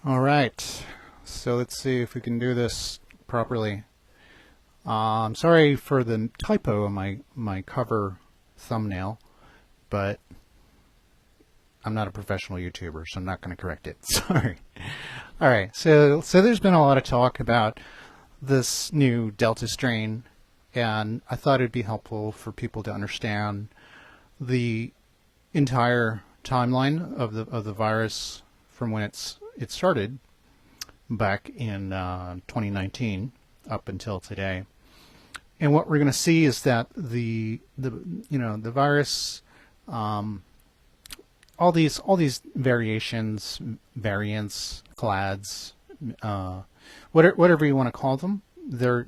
All right, so let's see if we can do this properly. I'm sorry for the typo on my cover thumbnail, but I'm not a professional YouTuber, so I'm not going to correct it. Sorry. All right, so there's been a lot of talk about this new Delta strain, and I thought it'd be helpful for people to understand the entire timeline of the virus from when it started back in 2019 up until today. And what we're going to see is that the virus, all these variations, variants, clades, whatever you want to call them, they're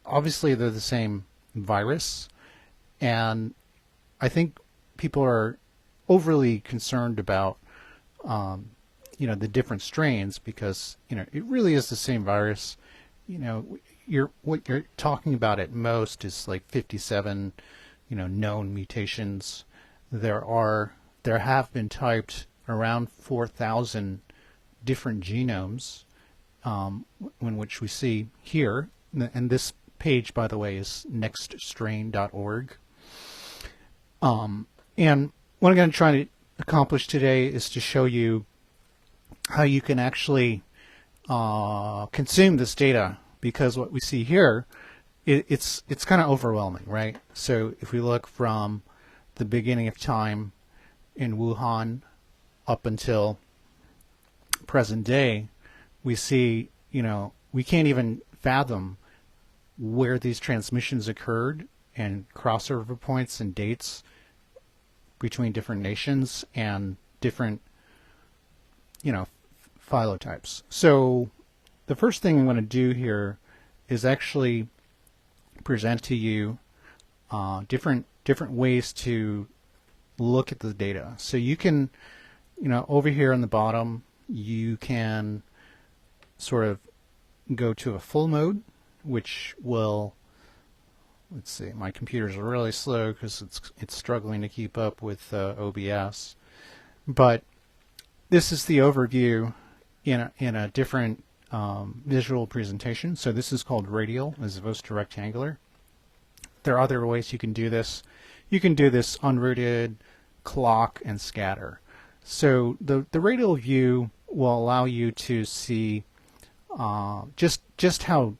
obviously they're the same virus, and I think people are overly concerned about the different strains because it really is the same virus. What you're talking about at most is like 57 known mutations. There have been typed around 4,000 different genomes, in which we see here, and this page, by the way, is nextstrain.org. And what I'm going to try to accomplish today is to show you how you can actually consume this data, because what we see here, it's kind of overwhelming, right? So if we look from the beginning of time in Wuhan up until present day, we see, we can't even fathom where these transmissions occurred and crossover points and dates between different nations and different, phylotypes. So the first thing I'm going to do here is actually present to you different ways to look at the data. So you can, over here on the bottom, you can sort of go to a full mode, which will, let's see, my computers are really slow because it's struggling to keep up with OBS. But this is the overview in a different visual presentation. So this is called radial as opposed to rectangular. There are other ways you can do this. You can do this unrooted, clock, and scatter. So the radial view will allow you to see just how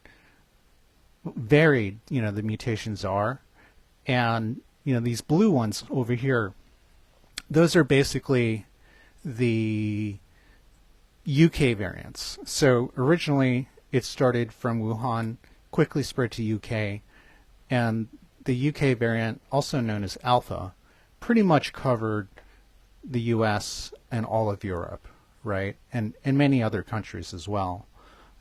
varied the mutations are. And these blue ones over here, those are basically the UK variants. So originally it started from Wuhan, quickly spread to UK, and the UK variant, also known as Alpha, pretty much covered the US and all of Europe, right? And many other countries as well.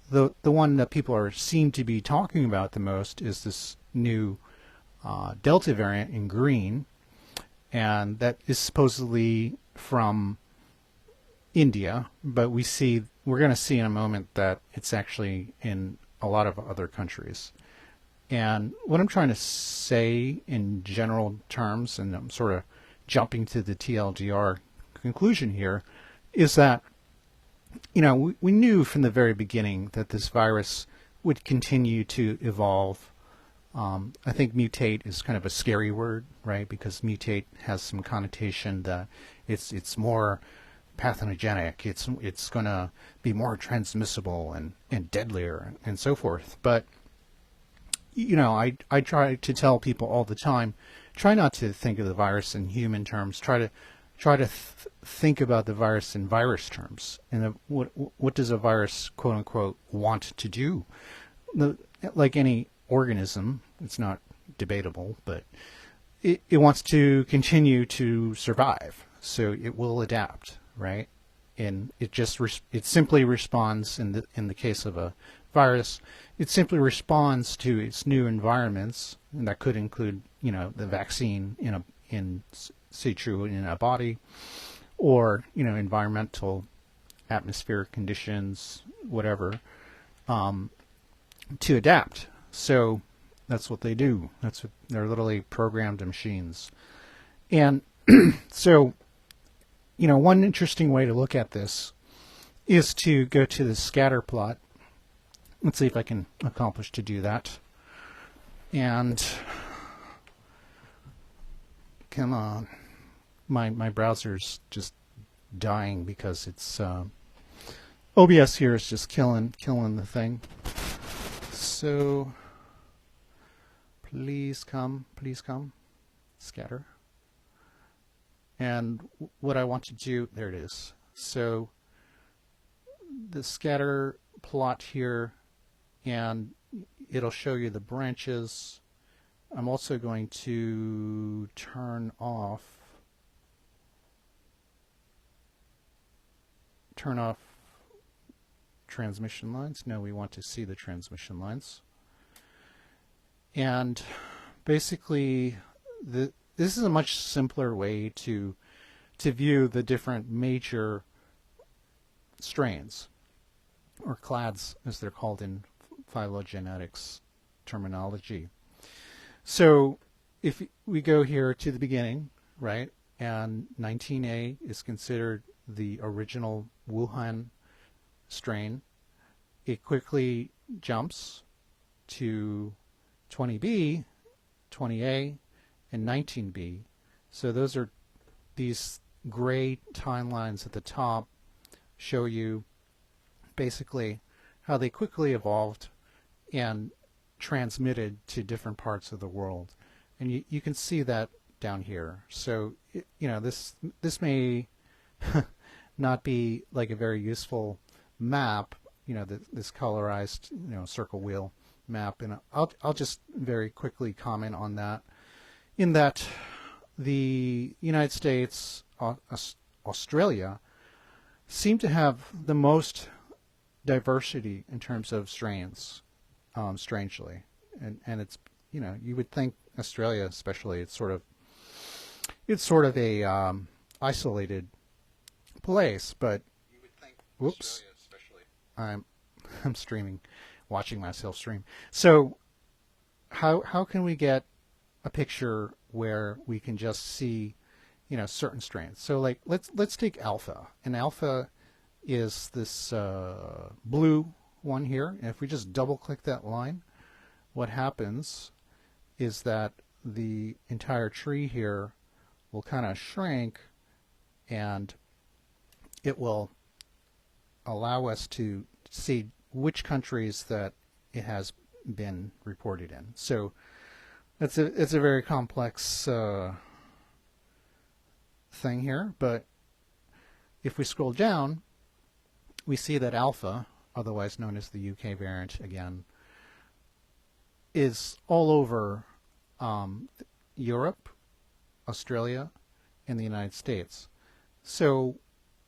The one that people seem to be talking about the most is this new Delta variant in green, and that is supposedly from India, but we're going to see in a moment that it's actually in a lot of other countries. And what I'm trying to say in general terms, and I'm sort of jumping to the TLDR conclusion here, is that we knew from the very beginning that this virus would continue to evolve. I think mutate is kind of a scary word, right? Because mutate has some connotation that it's more pathogenic. It's going to be more transmissible and deadlier and so forth. But I try to tell people all the time, try not to think of the virus in human terms. Try to think about the virus in virus terms. And what does a virus, quote unquote, want to do? Like any organism, it's not debatable, but it wants to continue to survive. So it will adapt, right? And it simply responds in the case of a virus, it simply responds to its new environments, and that could include the vaccine in situ in a body, or environmental, atmospheric conditions, whatever, to adapt. So that's what they do. They're literally programmed machines. And so one interesting way to look at this is to go to the scatter plot. Let's see if I can accomplish to do that. And come on, my browser's just dying because it's OBS here is just killing the thing. So please come, scatter. And what I want to do, there it is. So the scatter plot here, and it'll show you the branches. I'm also going to turn off transmission lines. No, we want to see the transmission lines. And basically, this is a much simpler way to view the different major strains, or clades as they're called in phylogenetics terminology. So if we go here to the beginning, right, and 19A is considered the original Wuhan strain, it quickly jumps to 20B, 20A, and 19B. So those are these gray timelines at the top show you basically how they quickly evolved and transmitted to different parts of the world. And you can see that down here. So, this may not be like a very useful map, this colorized, circle wheel map. And I'll just very quickly comment on that, in that the United States, Australia, seem to have the most diversity in terms of strains, strangely. And it's, you would think Australia especially, it's sort of a isolated place, but you would think whoops, especially. I'm streaming, watching myself stream. So how can we get a picture where we can just see, certain strains? So like let's take alpha, and alpha is this blue one here. And if we just double click that line, what happens is that the entire tree here will kind of shrink, and it will allow us to see which countries that it has been reported in. So it's a very complex thing here, but if we scroll down, we see that alpha, otherwise known as the UK variant again, is all over Europe, Australia, and the United States. So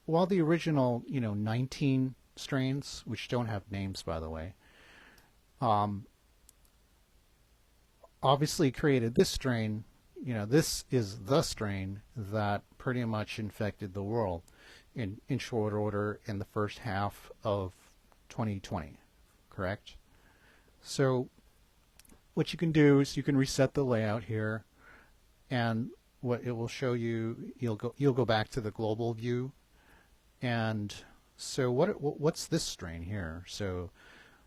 while the original, 19 strains, which don't have names, by the way, obviously created this strain, this is the strain that pretty much infected the world in short order in the first half of 2020, correct? So what you can do is you can reset the layout here, and what it will show you, you'll go back to the global view. And so what's this strain here? So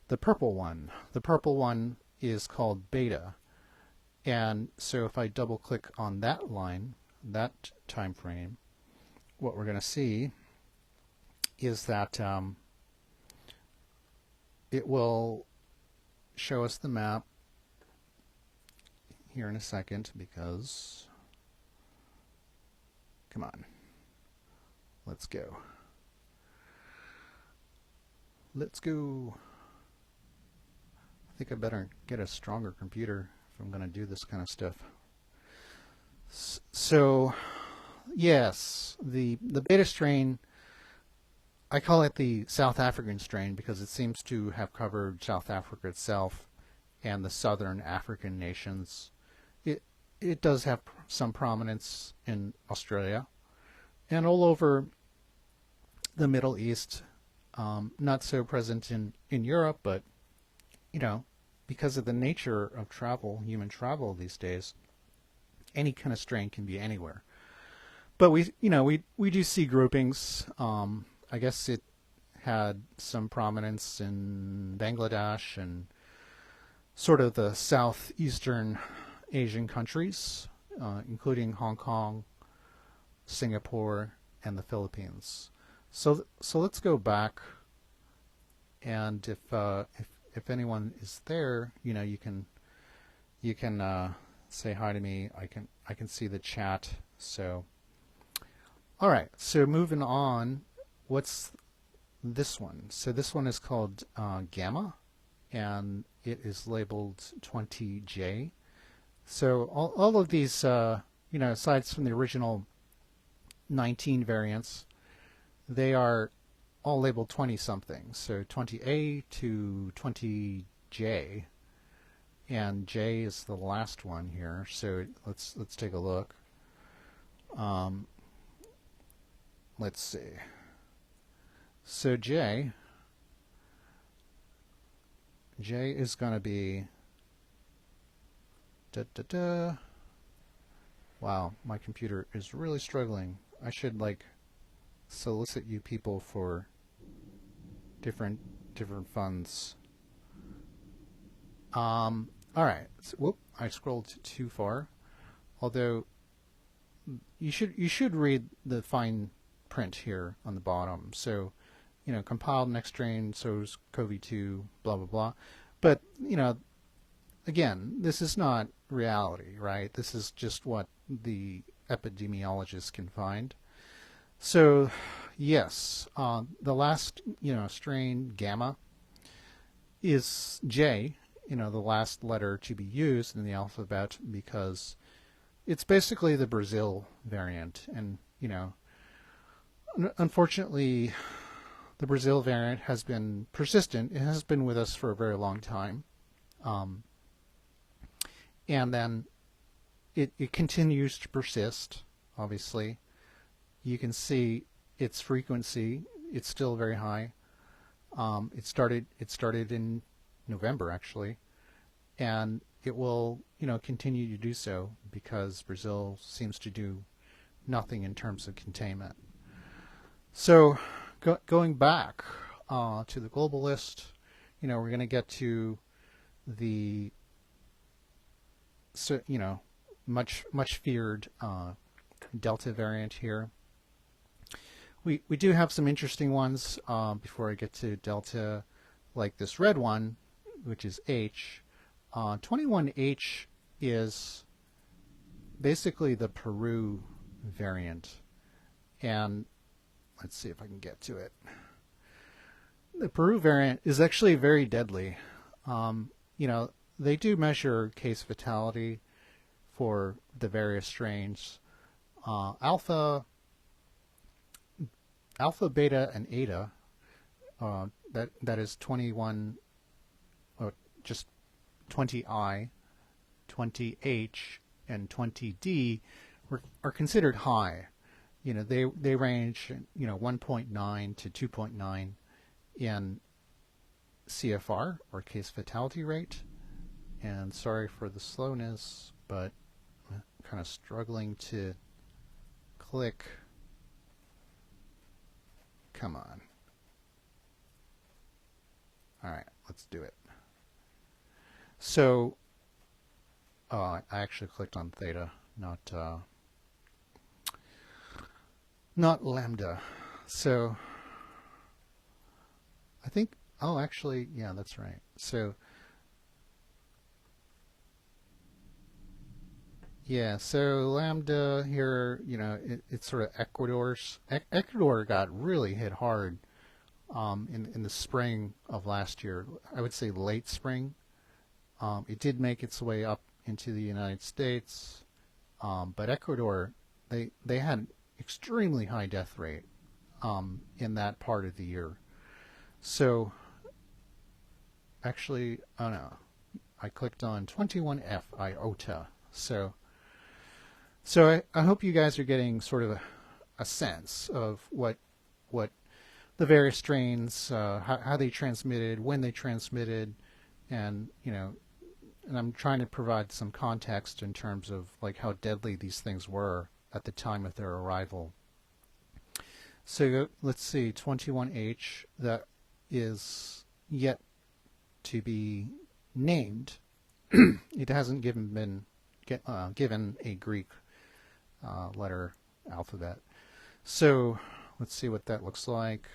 the purple one is called beta. And so if I double click on that line, that time frame, what we're going to see is that it will show us the map here in a second, because, come on, let's go. Let's go. I think I better get a stronger computer if I'm going to do this kind of stuff. So, yes, the beta strain, I call it the South African strain because it seems to have covered South Africa itself and the southern African nations. It does have some prominence in Australia and all over the Middle East. Not so present in Europe, but because of the nature of travel, human travel these days, any kind of strain can be anywhere. But we do see groupings. I guess it had some prominence in Bangladesh and sort of the southeastern Asian countries, including Hong Kong, Singapore, and the Philippines. So let's go back, and if anyone is there, you can say hi to me. I can see the chat. So all right. So moving on, what's this one? So this one is called Gamma, and it is labeled 20J. So all of these, aside from the original 19 variants, they are all labeled 20 something. So 20A to 20J, and J is the last one here. So let's take a look. Let's see. So J is going to be Wow, my computer is really struggling. I should solicit you people for different funds. All right. So, whoop! I scrolled too far. Although you should read the fine print here on the bottom. So, compiled next strain, SARS-CoV-2, blah blah blah. But again, this is not reality, right? This is just what the epidemiologists can find. So, yes, the last strain, Gamma, is J, the last letter to be used in the alphabet, because it's basically the Brazil variant, and unfortunately, the Brazil variant has been persistent. It has been with us for a very long time. And then it continues to persist, obviously. You can see its frequency. It's still very high. It started in November, actually. And it will, continue to do so, because Brazil seems to do nothing in terms of containment. So going back to the global list, we're going to get to the much feared Delta variant here. We do have some interesting ones before I get to Delta, like this red one, which is H. 21H is basically the Peru variant, and let's see if I can get to it. The Peru variant is actually very deadly. They do measure case fatality for the various strains. Alpha, beta, and eta, that is 21, just 20I, 20H, and 20D are considered high. They range 1.9 to 2.9 in CFR, or case fatality rate. And sorry for the slowness, but I'm kind of struggling to click. Come on. All right, let's do it. So, I actually clicked on theta, not lambda. So, I think, actually, yeah, that's right. So, yeah, so lambda here, it's sort of Ecuador's. Ecuador got really hit hard in the spring of last year. I would say late spring. It did make its way up into the United States, but Ecuador, they had extremely high death rate in that part of the year. So, actually, oh no, I clicked on 21F iota. So I hope you guys are getting sort of a sense of what the various strains, how they transmitted, when they transmitted, and and I'm trying to provide some context in terms of how deadly these things were at the time of their arrival. So let's see, 21H, that is yet to be named. It hasn't given a Greek letter alphabet. So let's see what that looks like.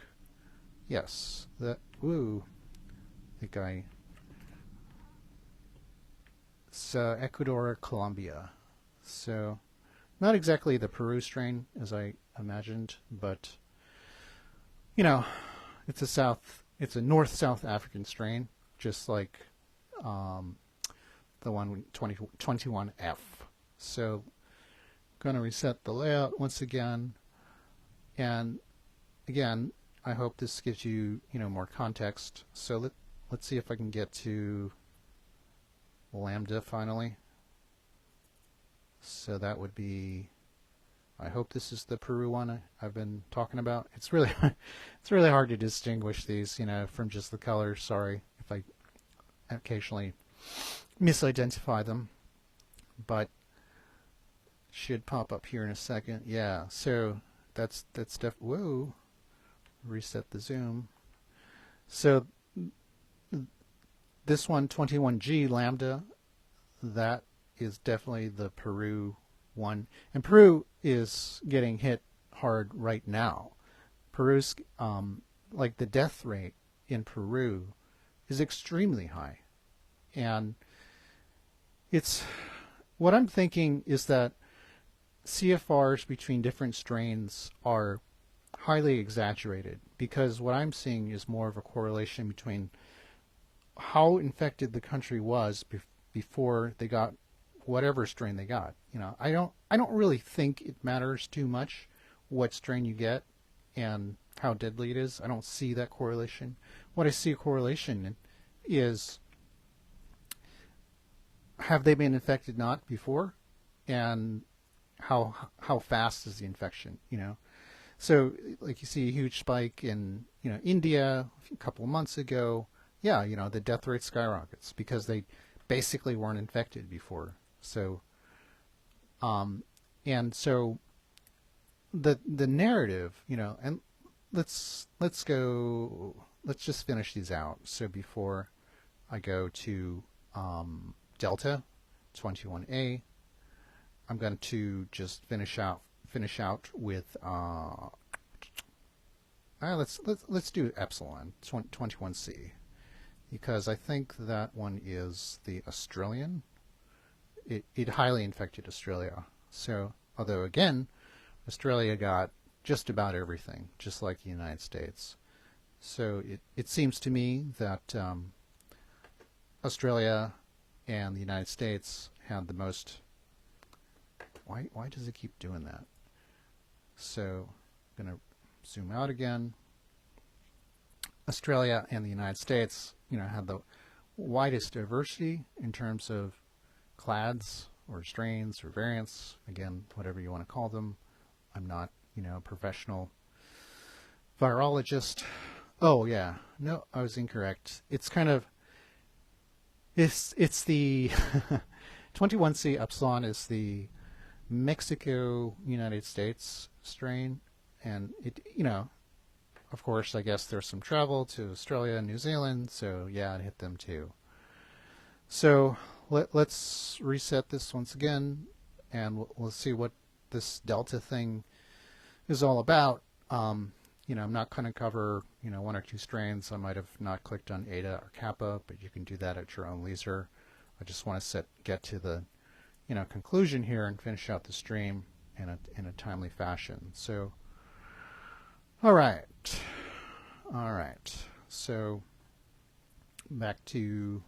Yes, I think it's Ecuador, Colombia. So not exactly the Peru strain as I imagined, but you know, it's a North-South African strain, just like the one 21F. So going to reset the layout once again, and again, I hope this gives you more context. So let's see if I can get to Lambda finally. So that would be, I hope this is the Peru one I've been talking about. It's really it's really hard to distinguish these from just the colors. Sorry if I occasionally misidentify them, but should pop up here in a second. Yeah, so that's whoa, reset the zoom. So this one, 21G Lambda, that is definitely the Peru one, and Peru is getting hit hard right now. Peru's like the death rate in Peru is extremely high, and it's what I'm thinking is that CFRs between different strains are highly exaggerated, because what I'm seeing is more of a correlation between how infected the country was before they got whatever strain they got. I don't really think it matters too much what strain you get and how deadly it is. I don't see that correlation. What I see a correlation is, have they been infected not before, and how fast is the infection? So like you see a huge spike in India a couple of months ago. Yeah, the death rate skyrockets because they basically weren't infected before. So and so the narrative, and let's just finish these out. So before I go to Delta 21A, I'm going to just finish out with let's do Epsilon 21C, because I think that one is the Australian. It highly infected Australia. So although again, Australia got just about everything, just like the United States. So it seems to me that Australia and the United States had the most. Why does it keep doing that? So I'm going to zoom out again. Australia and the United States, had the widest diversity in terms of clades or strains or variants. Again, whatever you want to call them. I'm not, a professional virologist. Oh yeah, no, I was incorrect. It's kind of it's the 21C Epsilon is the Mexico United States strain, and it of course I guess there's some travel to Australia and New Zealand, so yeah, it hit them too. So let's reset this once again, and we'll see what this Delta thing is all about. I'm not going to cover one or two strains. I might have not clicked on Eta or Kappa, but you can do that at your own leisure. I just want to get to the conclusion here and finish out the stream in a timely fashion. So, all right. So back to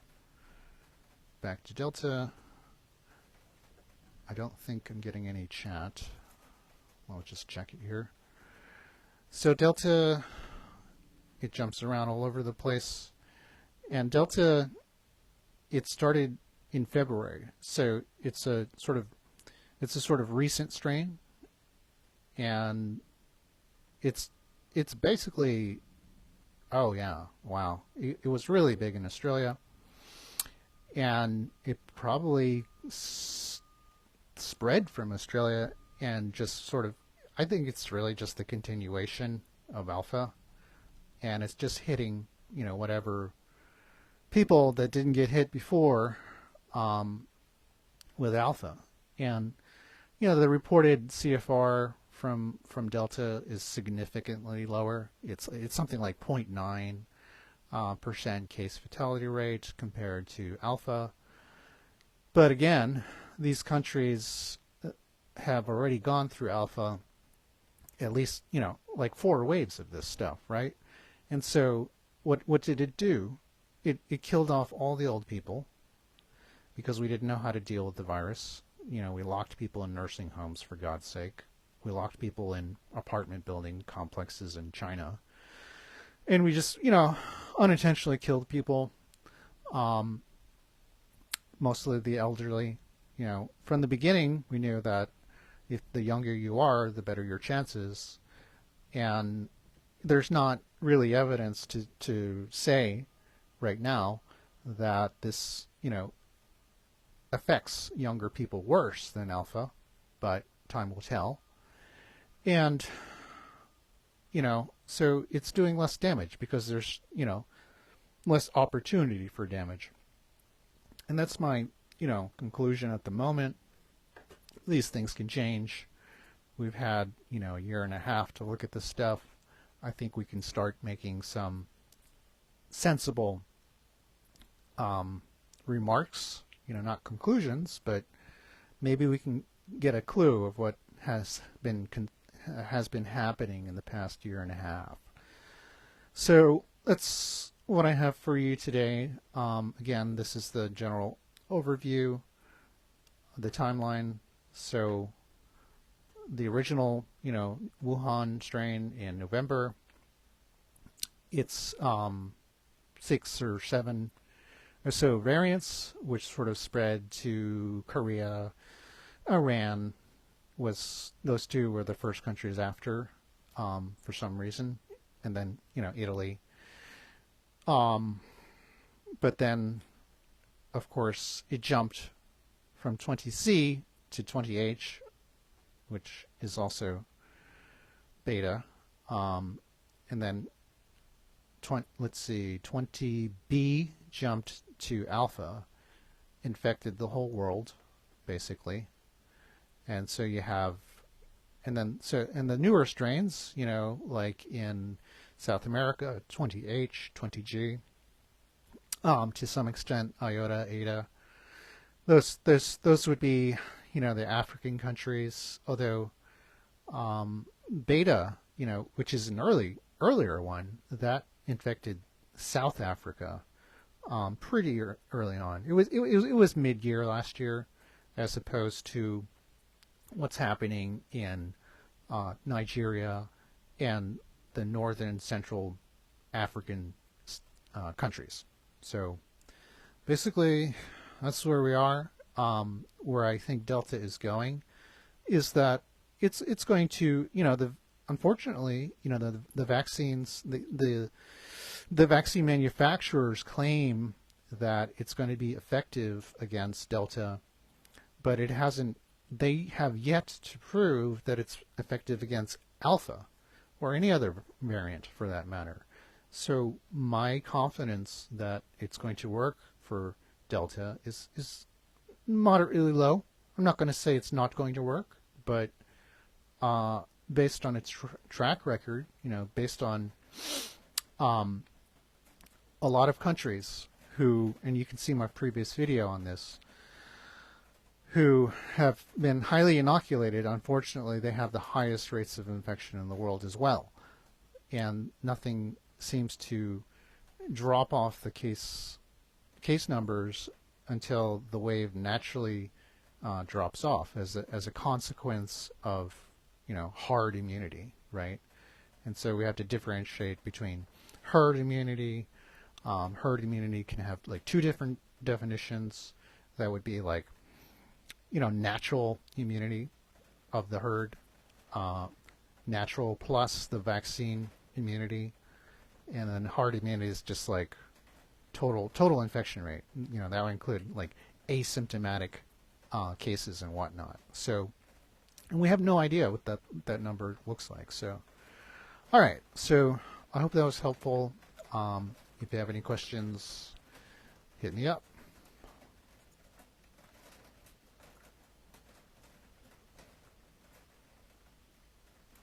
Delta. I don't think I'm getting any chat. I'll just check it here. So Delta, it jumps around all over the place, and Delta, it started in February, so it's a sort of recent strain, and it's basically, oh yeah, wow, it was really big in Australia, and it probably spread from Australia and just sort of I think it's really just the continuation of alpha, and it's just hitting, whatever people that didn't get hit before um, with alpha. And the reported CFR from Delta is significantly lower. It's something like 0.9 percent case fatality rate compared to alpha. But again, these countries have already gone through alpha, at least, like 4 waves of this stuff, right? And so what did it do? It killed off all the old people because we didn't know how to deal with the virus. We locked people in nursing homes, for God's sake. We locked people in apartment building complexes in China. And we just, unintentionally killed people, mostly the elderly. From the beginning, we knew that if the younger you are, the better your chances. And there's not really evidence to say right now that this, affects younger people worse than alpha, but time will tell. And, so it's doing less damage because there's, less opportunity for damage. And that's my, conclusion at the moment. These things can change. We've had, a year and a half to look at this stuff. I think we can start making some sensible remarks, not conclusions, but maybe we can get a clue of what has been happening in the past year and a half. So that's what I have for you today. Again, this is the general overview, the timeline. So the original, Wuhan strain in November, it's 6 or 7 or so variants, which sort of spread to Korea, Iran. Those 2 were the first countries after, for some reason, and then Italy. But then, of course, it jumped from 20C to 20H, which is also beta, and then 20B jumped to alpha, infected the whole world, basically. And so you have, and the newer strains, like in South America, 20H, 20G, to some extent Iota, Eta. Those would be, the African countries. Although Beta, which is an earlier one, that infected South Africa pretty early on. It was mid-year last year, as opposed to what's happening in Nigeria and the northern and central African countries. So basically, that's where we are. Where I think Delta is going is that it's going to, unfortunately, the vaccines, the vaccine manufacturers claim that it's going to be effective against Delta, but it hasn't. They have yet to prove that it's effective against Alpha or any other variant for that matter. So my confidence that it's going to work for Delta is moderately low. I'm not going to say it's not going to work, but based on its track record, based on a lot of countries who, and you can see my previous video on this, who have been highly inoculated, unfortunately, they have the highest rates of infection in the world as well. And nothing seems to drop off the case numbers until the wave naturally drops off as a consequence of, herd immunity, right? And so we have to differentiate between herd immunity. Herd immunity can have like 2 different definitions. That would be like, natural immunity of the herd, natural plus the vaccine immunity, and then herd immunity is just like total infection rate. That would include like asymptomatic cases and whatnot. So And we have no idea what that number looks like. So, all right. So I hope that was helpful. If you have any questions, hit me up.